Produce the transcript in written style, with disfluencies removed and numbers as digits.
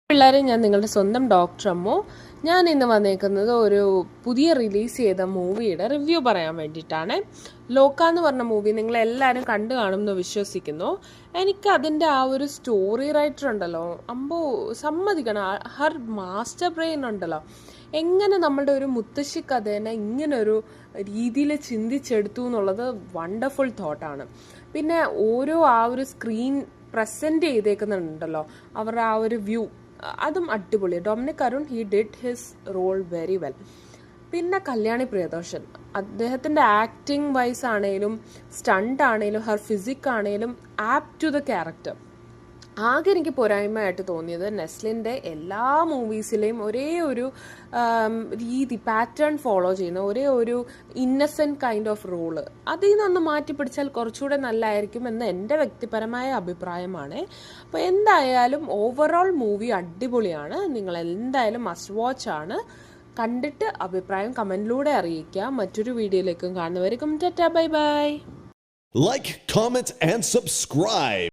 പിള്ളേരെ, ഞാൻ നിങ്ങളുടെ സ്വന്തം ഡോക്ടർ അമ്മു. ഞാൻ ഇന്ന് വന്നേക്കുന്നത് ഒരു പുതിയ റിലീസ് ചെയ്ത മൂവിയുടെ റിവ്യൂ പറയാൻ വേണ്ടിയിട്ടാണ്. ലോക എന്ന് പറഞ്ഞ മൂവി നിങ്ങളെല്ലാവരും കണ്ടു കാണുമെന്ന് വിശ്വസിക്കുന്നു. എനിക്ക് അതിൻ്റെ ആ ഒരു സ്റ്റോറി റൈറ്റർ ഉണ്ടല്ലോ, അമ്പോ സമ്മതിക്കണം, ഹർ മാസ്റ്റർ ബ്രെയിൻ ഉണ്ടല്ലോ, എങ്ങനെ നമ്മളുടെ ഒരു മുത്തശ്ശി കഥേനെ ഇങ്ങനൊരു രീതിയിൽ ചിന്തിച്ചെടുത്തു എന്നുള്ളത് വണ്ടർഫുൾ തോട്ടാണ്. പിന്നെ ഓരോ ആ ഒരു സ്ക്രീൻ പ്രസൻറ്റ് ചെയ്തേക്കുന്നുണ്ടല്ലോ, അവരുടെ ആ ഒരു വ്യൂ, അതും അടിപൊളി. Dominic Arun, he did his role very well. പിന്നെ കല്യാണി പ്രിയദർശൻ, അദ്ദേഹത്തിൻ്റെ ആക്ടിങ് വൈസ് ആണേലും സ്റ്റണ്ട് ആണേലും ഹർ ഫിസിക് ആണേലും ആപ്റ്റ് ടു ദ ക്യാരക്ടർ. ആകെ എനിക്ക് പോരായ്മയായിട്ട് തോന്നിയത് നെസ്ലിൻ്റെ എല്ലാ മൂവീസിലെയും ഒരേ ഒരു രീതി, പാറ്റേൺ ഫോളോ ചെയ്യുന്ന ഒരേ ഒരു ഇന്നസെൻറ്റ് കൈൻഡ് ഓഫ് റോള്, അതിൽ നിന്നൊന്ന് മാറ്റി പിടിച്ചാൽ കുറച്ചുകൂടെ നല്ലതായിരിക്കും എന്ന് എൻ്റെ വ്യക്തിപരമായ അഭിപ്രായമാണ്. അപ്പോൾ എന്തായാലും ഓവറോൾ മൂവി അടിപൊളിയാണ്. നിങ്ങൾ എന്തായാലും മസ്റ്റ് വാച്ച് ആണ്. കണ്ടിട്ട് അഭിപ്രായം കമൻറ്റിലൂടെ അറിയിക്കുക. മറ്റൊരു വീഡിയോയിലേക്കും കാണുന്നവർക്കും tata, bye bye. Like, comment, and subscribe.